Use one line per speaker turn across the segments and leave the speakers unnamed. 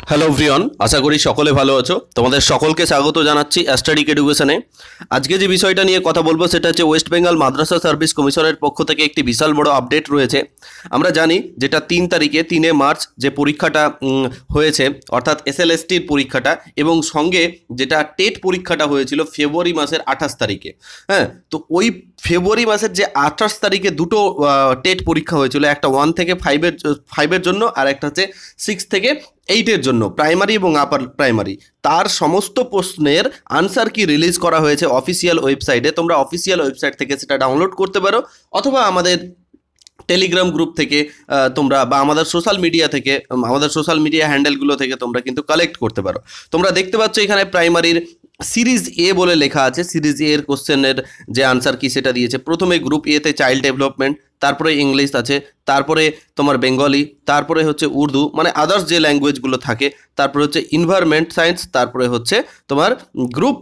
Hello everyone, আশা করি সকলে ভালো আছো। তোমাদের সকলকে স্বাগত জানাচ্ছি অ্যাস্টাডিক এডুকেশনে। আজকে যে বিষয়টা নিয়ে কথা বলবো সেটা হচ্ছে ওয়েস্ট বেঙ্গল মাদ্রাসা সার্ভিস কমিশনের পক্ষ থেকে একটি বিশাল বড় আপডেট রয়েছে। আমরা জানি যেটা 3 মার্চ যে পরীক্ষাটা হয়েছে, অর্থাৎ এসএলএসটির পরীক্ষাটা, এবং সঙ্গে যেটা টেট পরীক্ষাটা হয়েছিল ফেব্রুয়ারি মাসের 28 তারিখে। হ্যাঁ, তো ওই ফেব্রুয়ারি মাসের যে 28 তারিখে দুটো টেট পরীক্ষা হয়েছিল, একটা 1 থেকে 5-এর জন্য, আর একটা হচ্ছে 6 থেকে 8-এর জন্য, প্রাইমারি এবং আপার প্রাইমারি। তার সমস্ত প্রশ্নের আনসার কি রিলিজ করা হয়েছে অফিসিয়াল ওয়েবসাইটে। তোমরা অফিসিয়াল ওয়েবসাইট থেকে সেটা ডাউনলোড করতে পারো, অথবা আমাদের টেলিগ্রাম গ্রুপ থেকে তোমরা, বা আমাদের সোশ্যাল মিডিয়া থেকে, আমাদের সোশ্যাল মিডিয়া হ্যান্ডেলগুলো থেকে তোমরা কিন্তু কালেক্ট করতে পারো। তোমরা দেখতে পাচ্ছ এখানে প্রাইমারির সিরিজ এ বলে লেখা আছে। সিরিজ এ এর কোশ্চেনের যে আনসার কি সেটা দিয়েছে। প্রথমে গ্রুপ এতে চাইল্ড ডেভেলপমেন্ট, তারপরে ইংলিশ আছে, তারপরে তোমার বেঙ্গলি, তারপরে হচ্ছে উর্দু, মানে আদার্স যে ল্যাঙ্গুয়েজগুলো থাকে, তারপরে হচ্ছে এনভায়রনমেন্ট সায়েন্স, তারপরে হচ্ছে তোমার গ্রুপ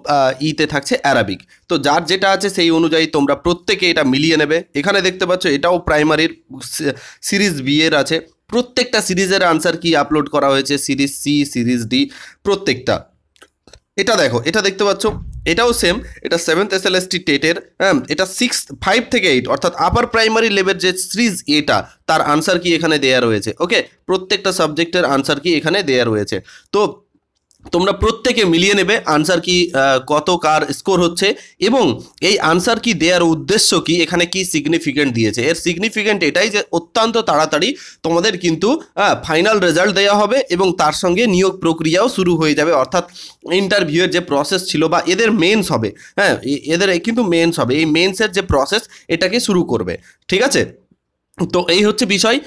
ইতে থাকছে অ্যারাবিক। তো যার যেটা আছে সেই অনুযায়ী তোমরা প্রত্যেকে এটা মিলিয়ে নেবে। এখানে দেখতে পাচ্ছ এটাও প্রাইমারির সিরিজ বি এর আছে। প্রত্যেকটা সিরিজের আনসার কি আপলোড করা হয়েছে, সিরিজ সি, সিরিজ ডি, প্রত্যেকটা। এটা দেখো, এটা দেখতে পাচ্ছ, এটাও সেম। এটা 7th এসএলএসটি টেটের, হ্যাঁ, এটা 5 থেকে 8 অর্থাৎ আপার প্রাইমারি লেভেল যে সিরিজ এটা, তার আনসার কি এখানে দেয়া রয়েছে। ওকে, প্রত্যেকটা সাবজেক্টের আনসার কি এখানে দেয়া রয়েছে। তো তোমরা প্রত্যেকে মিলিয়ে নেবে আনসার কি কত কার স্কোর হচ্ছে, এবং এই আনসার কি দেওয়ার উদ্দেশ্য কি, এখানে কি সিগনিফিকেন্ট দিয়েছে। এর সিগনিফিকেন্ট এটাই যে অত্যন্ত তাড়াতাড়ি তোমাদের কিন্তু ফাইনাল রেজাল্ট দেওয়া হবে, এবং তার সঙ্গে নিয়োগ প্রক্রিয়াও শুরু হয়ে যাবে। অর্থাৎ ইন্টারভিউয়ের যে প্রসেস ছিল, বা এদের মেন্স হবে, হ্যাঁ, এদের কিন্তু মেন্স হবে, এই মেন্সের যে প্রসেস এটাকে শুরু করবে। ঠিক আছে, তো এই হচ্ছে বিষয়।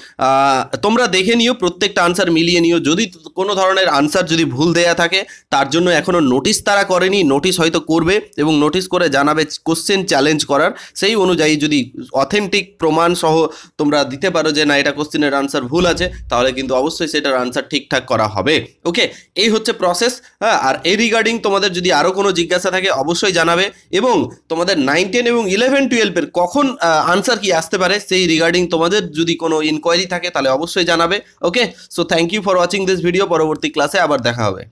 তোমরা দেখে নিও, প্রত্যেকটা আনসার মিলিয়ে নিও। যদি কোনো ধরনের আনসার যদি ভুল দেয়া থাকে, তার জন্য এখনও নোটিশ তারা করেনি, নোটিশ হয়তো করবে, এবং নোটিশ করে জানাবে কোশ্চেন চ্যালেঞ্জ করার। সেই অনুযায়ী যদি অথেন্টিক প্রমাণ সহ তোমরা দিতে পারো যে না, এটা কোশ্চেনের আনসার ভুল আছে, তাহলে কিন্তু অবশ্যই সেটার আনসার ঠিকঠাক করা হবে। ওকে, এই হচ্ছে প্রসেস। হ্যাঁ, আর এই রিগার্ডিং তোমাদের যদি আরও কোনো জিজ্ঞাসা থাকে অবশ্যই জানাবে, এবং তোমাদের 9, 10 এবং 11, 12-এর কখন আনসার কি আসতে পারে সেই রিগার্ডিং তোমাদের যদি কোনো ইনকোয়ারি থাকে তাহলে অবশ্যই জানাবে। Okay, so thank you for watching this video. পরবর্তী ক্লাসে আবার দেখা হবে।